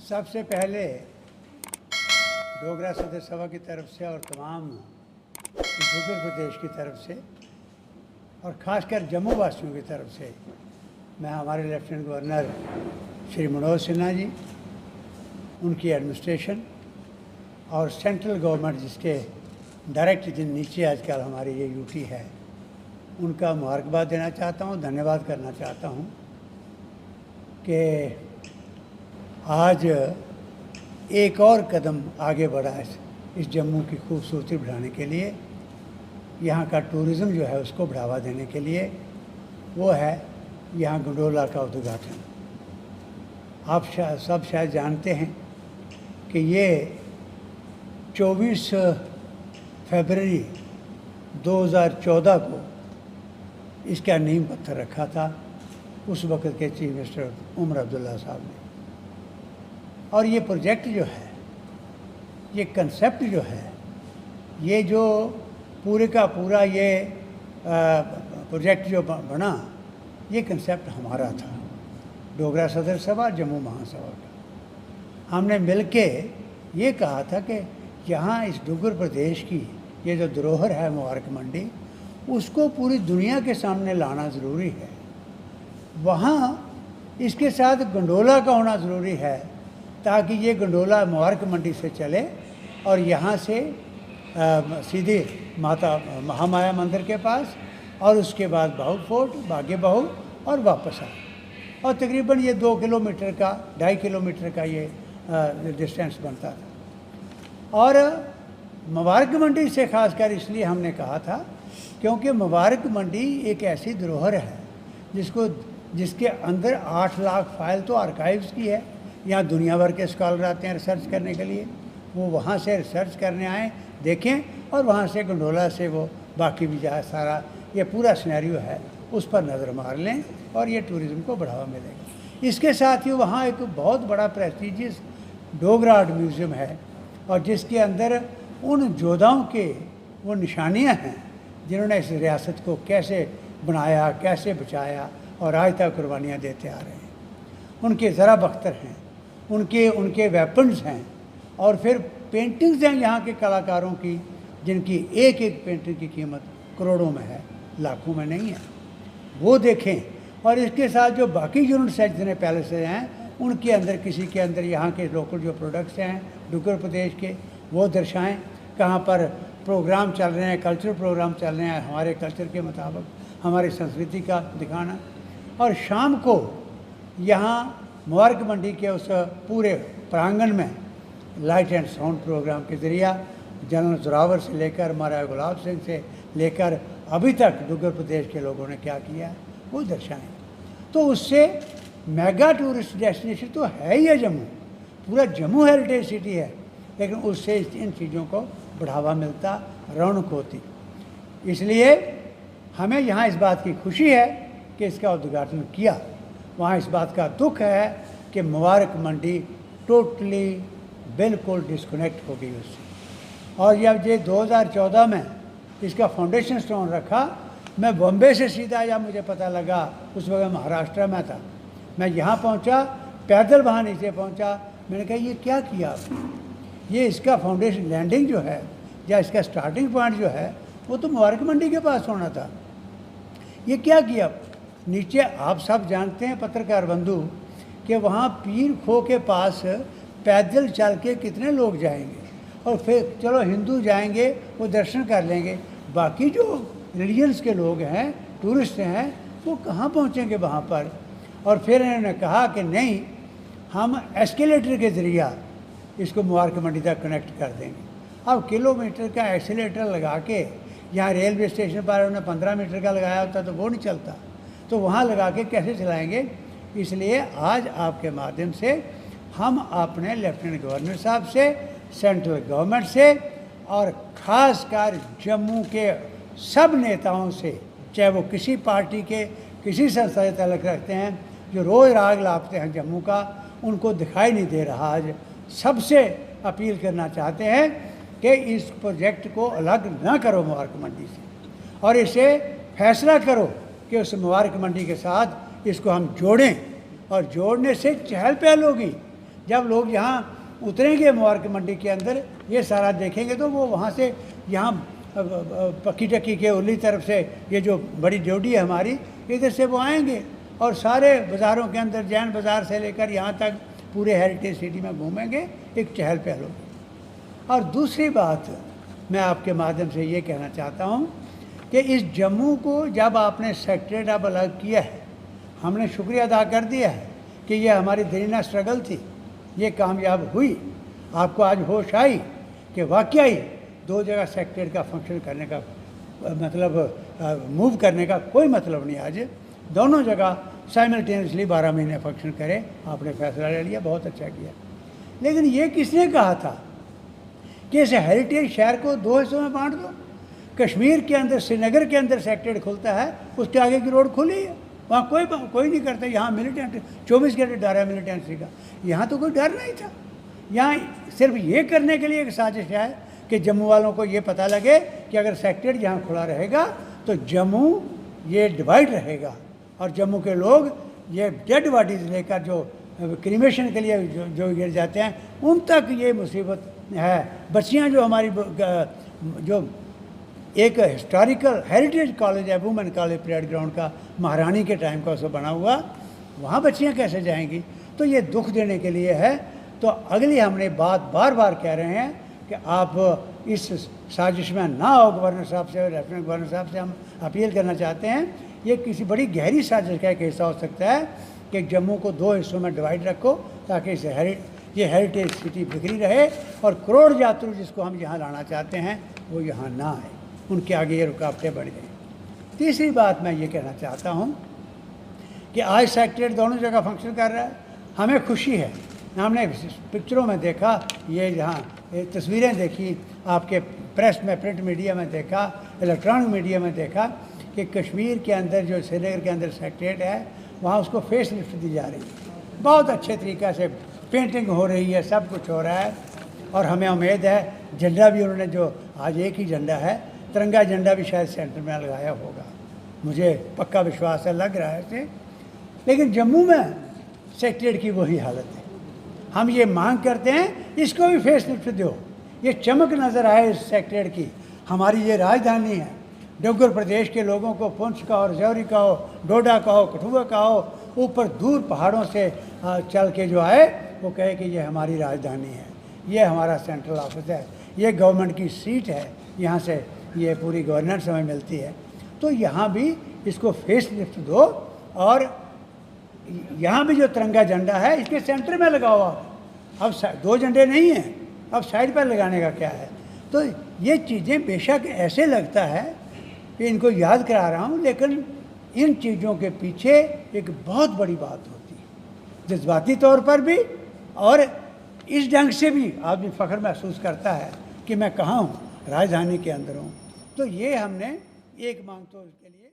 सबसे पहले डोगरा सदर सभा की तरफ से और तमाम उत्तर प्रदेश की तरफ से और ख़ासकर जम्मू वासियों की तरफ से मैं हमारे लेफ्टिनेंट गवर्नर श्री मनोज सिन्हा जी, उनकी एडमिनिस्ट्रेशन और सेंट्रल गवर्नमेंट जिसके डायरेक्ट जिन नीचे आजकल हमारी ये यूटी है, उनका मुबारकबाद देना चाहता हूँ, धन्यवाद करना चाहता हूँ कि आज एक और कदम आगे बढ़ा है इस जम्मू की खूबसूरती बढ़ाने के लिए, यहाँ का टूरिज़्म जो है उसको बढ़ावा देने के लिए, वो है यहाँ गंडोला का उद्घाटन। आप सब शायद जानते हैं कि ये 24 फरवरी 2014 को इसका नींव पत्थर रखा था उस वक़्त के चीफ मिनिस्टर उमर अब्दुल्ला साहब ने। और ये प्रोजेक्ट जो है, ये कंसेप्ट जो है, ये जो पूरे का पूरा ये प्रोजेक्ट जो बना, ये कंसेप्ट हमारा था, डोगरा सदर सभा जम्मू महासभा का। हमने मिलके ये कहा था कि यहाँ इस डुग्गर प्रदेश की ये जो धरोहर है मुबारक मंडी, उसको पूरी दुनिया के सामने लाना ज़रूरी है। वहाँ इसके साथ गंडोला का होना ज़रूरी है ताकि ये गंडोला मुबारक मंडी से चले और यहाँ से सीधे माता महामाया मंदिर के पास और उसके बाद बाहु फोर्ट, बागे बाहु और वापस आए। और तकरीबन ये 2 किलोमीटर का 2.5 किलोमीटर का ये डिस्टेंस बनता था। और मुबारक मंडी से खासकर इसलिए हमने कहा था क्योंकि मुबारक मंडी एक ऐसी धरोहर है जिसके अंदर 8 लाख फाइल तो आर्काइव्स की है। यहाँ दुनिया भर के स्कॉलर आते हैं रिसर्च करने के लिए, वो वहाँ से रिसर्च करने आए, देखें और वहाँ से गंडोला से वो बाकी भी जहाँ सारा ये पूरा सिनेरियो है उस पर नज़र मार लें और ये टूरिज़्म को बढ़ावा मिलेगा। इसके साथ ही वहाँ एक बहुत बड़ा प्रेस्टीजियस डोगरा आर्ट म्यूज़ियम है और जिसके अंदर उन योद्धाओं के वो निशानियाँ हैं जिन्होंने इस रियासत को कैसे बनाया, कैसे बचाया और आज तक कुर्बानियाँ देते आ रहे हैं। उनके ज़रा बख्तर हैं, उनके वेपन्स हैं और फिर पेंटिंग्स हैं यहाँ के कलाकारों की, जिनकी एक एक पेंटिंग की कीमत करोड़ों में है, लाखों में नहीं है। वो देखें और इसके साथ जो बाकी यूनिट्स हैं जितने पैलेसेस हैं उनके अंदर किसी के अंदर यहाँ के लोकल जो प्रोडक्ट्स हैं डुग्गर प्रदेश के वो दर्शाएं। कहाँ पर प्रोग्राम चल रहे हैं, कल्चरल प्रोग्राम चल रहे हैं, हमारे कल्चर के मुताबिक हमारी संस्कृति का दिखाना। और शाम को यहाँ मुबारक मंडी के उस पूरे प्रांगण में लाइट एंड साउंड प्रोग्राम के ज़रिए जनरल जोरावर से लेकर महाराजा गुलाब सिंह से लेकर अभी तक डुग्गर प्रदेश के लोगों ने क्या किया वो दर्शाएं। तो उससे मेगा टूरिस्ट डेस्टिनेशन तो है ही है जम्मू, पूरा जम्मू हेरिटेज सिटी है, लेकिन उससे इन चीज़ों को बढ़ावा मिलता, रौनक होती। इसलिए हमें यहाँ इस बात की खुशी है कि इसका उद्घाटन किया। वहाँ इस बात का दुख है कि मुबारक मंडी टोटली बिल्कुल डिस्कनेक्ट हो गई उससे। और जब ये 2014 में इसका फाउंडेशन स्टोन रखा, मैं बॉम्बे से सीधा जब मुझे पता लगा, उस वक्त महाराष्ट्र में था, मैं यहाँ पहुँचा, पैदल वहाँ नीचे पहुँचा, मैंने कहा ये क्या किया आपने? ये इसका फाउंडेशन लैंडिंग जो है या इसका स्टार्टिंग पॉइंट जो है वो तो मुबारक मंडी के पास होना था, ये क्या किया? नीचे आप सब जानते हैं पत्रकार बंधु कि वहाँ पीर खो के पास पैदल चल के कितने लोग जाएंगे, और फिर चलो हिंदू जाएंगे वो दर्शन कर लेंगे, बाकी जो रिलीजन्स के लोग हैं, टूरिस्ट हैं, वो कहाँ पहुँचेंगे वहाँ पर? और फिर इन्होंने कहा कि नहीं, हम एस्केलेटर के ज़रिए इसको मुबारक मंडी तक कनेक्ट कर देंगे। अब किलोमीटर का एस्केलेटर लगा के यहाँ रेलवे स्टेशन पर उन्होंने 15 मीटर का लगाया होता तो वो नहीं चलता, तो वहाँ लगा के कैसे चलाएंगे? इसलिए आज आपके माध्यम से हम अपने लेफ्टिनेंट गवर्नर साहब से, सेंट्रल गवर्नमेंट से और ख़ासकर जम्मू के सब नेताओं से, चाहे वो किसी पार्टी के किसी संस्था से तल्लुक़ रखते हैं, जो रोज़ राग लापते हैं जम्मू का, उनको दिखाई नहीं दे रहा, आज सबसे अपील करना चाहते हैं कि इस प्रोजेक्ट को अलग ना करो मुबारक मंडी से और इसे फैसला करो कि उस मुबारक मंडी के साथ इसको हम जोड़ें, और जोड़ने से चहल पहल होगी। जब लोग यहाँ उतरेंगे मुबारक मंडी के अंदर, ये सारा देखेंगे तो वो वहाँ से यहाँ पक्की टक्की के उरली तरफ से ये जो बड़ी ड्यूटी है हमारी, इधर से वो आएंगे और सारे बाज़ारों के अंदर जैन बाज़ार से लेकर यहाँ तक पूरे हेरिटेज सिटी में घूमेंगे, एक चहल पहल होगी। और दूसरी बात मैं आपके माध्यम से ये कहना चाहता हूँ कि इस जम्मू को जब आपने सेक्रेटरीट अब अलग किया है, हमने शुक्रिया अदा कर दिया है कि ये हमारी दरीना स्ट्रगल थी, ये कामयाब हुई। आपको आज होश आई कि वाकई दो जगह सेक्रेटरीट का फंक्शन करने का मतलब मूव करने का कोई मतलब नहीं। आज दोनों जगह साइमल्टेनियसली 12 महीने फंक्शन करें, आपने फैसला ले लिया, बहुत अच्छा किया। लेकिन ये किसने कहा था कि इस हेरिटेज शहर को दो हिस्सों में बांट दो? कश्मीर के अंदर, श्रीनगर के अंदर सेक्रेटरीट खुलता है, उसके आगे की रोड खुली है, वहाँ कोई नहीं करता। यहाँ मिलिटेंट 24 घंटे डर है मिलिटेंसी का, यहाँ तो कोई डर नहीं था। यहाँ सिर्फ ये करने के लिए एक साजिश है कि जम्मू वालों को ये पता लगे कि अगर सेक्रेटरीट यहाँ खुला रहेगा तो जम्मू ये डिवाइड रहेगा और जम्मू के लोग ये डेड बॉडीज लेकर जो क्रीमेशन के लिए जो गिर जाते हैं उन तक ये मुसीबत है। बच्चियाँ जो हमारी जो एक हिस्टोरिकल हेरिटेज कॉलेज है, वुमेन कॉलेज परेड ग्राउंड का, महारानी के टाइम का उसको बना हुआ, वहाँ बच्चियाँ कैसे जाएंगी? तो ये दुख देने के लिए है। तो अगली हमने बात बार बार कह रहे हैं कि आप इस साजिश में ना हो। गवर्नर साहब से, लेफ्टिनेंट गवर्नर साहब से हम अपील करना चाहते हैं, ये किसी बड़ी गहरी साजिश का एक हिस्सा हो सकता है कि जम्मू को दो हिस्सों में डिवाइड रखो ताकि ये हेरिटेज सिटी बिखरी रहे और करोड़ यात्री जिसको हम यहाँ लाना चाहते हैं वो यहाँ ना आए, उनके आगे ये रुकावटें बढ़ गई। तीसरी बात मैं ये कहना चाहता हूँ कि आज सेक्रेटरीट दोनों जगह फंक्शन कर रहा है, हमें खुशी है। हमने पिक्चरों में देखा, ये जहाँ तस्वीरें देखी, आपके प्रेस में, प्रिंट मीडिया में देखा, इलेक्ट्रॉनिक मीडिया में देखा कि कश्मीर के अंदर जो श्रीनगर के अंदर सेक्रेटरीट है वहाँ उसको फेस लिफ्ट दी जा रही है, बहुत अच्छे तरीक़े से पेंटिंग हो रही है, सब कुछ हो रहा है। और हमें उम्मीद है झंडा भी उन्होंने, जो आज एक ही झंडा है, तिरंगा झंडा भी शायद सेंटर में लगाया होगा, मुझे पक्का विश्वास है, लग रहा है से। लेकिन जम्मू में सेक्रेटरीट की वही हालत है। हम ये मांग करते हैं इसको भी फेस लिफ्ट दो, ये चमक नज़र आए इस सेक्रेटरीट की। हमारी ये राजधानी है, डोगर प्रदेश के लोगों को पुंछ का हो, राजौरी का हो, डोडा का हो, कठुआ का हो, ऊपर दूर पहाड़ों से चल के जो आए वो कहे कि ये हमारी राजधानी है, ये हमारा सेंट्रल ऑफिस है, ये गवर्नमेंट की सीट है, यहाँ से ये पूरी गवर्नेंस हमें मिलती है। तो यहाँ भी इसको फेस लिफ्ट दो और यहाँ भी जो तिरंगा झंडा है इसके सेंटर में लगाओ आप। अब दो झंडे नहीं हैं, अब साइड पर लगाने का क्या है? तो ये चीज़ें बेशक ऐसे लगता है कि इनको याद करा रहा हूँ, लेकिन इन चीज़ों के पीछे एक बहुत बड़ी बात होती है, जज्बाती तौर पर भी और इस ढंग से भी आदमी फ़ख्र महसूस करता है कि मैं कहाँ हूँ, राजधानी के अंदर हूँ। तो ये हमने एक मांग तो इसके लिए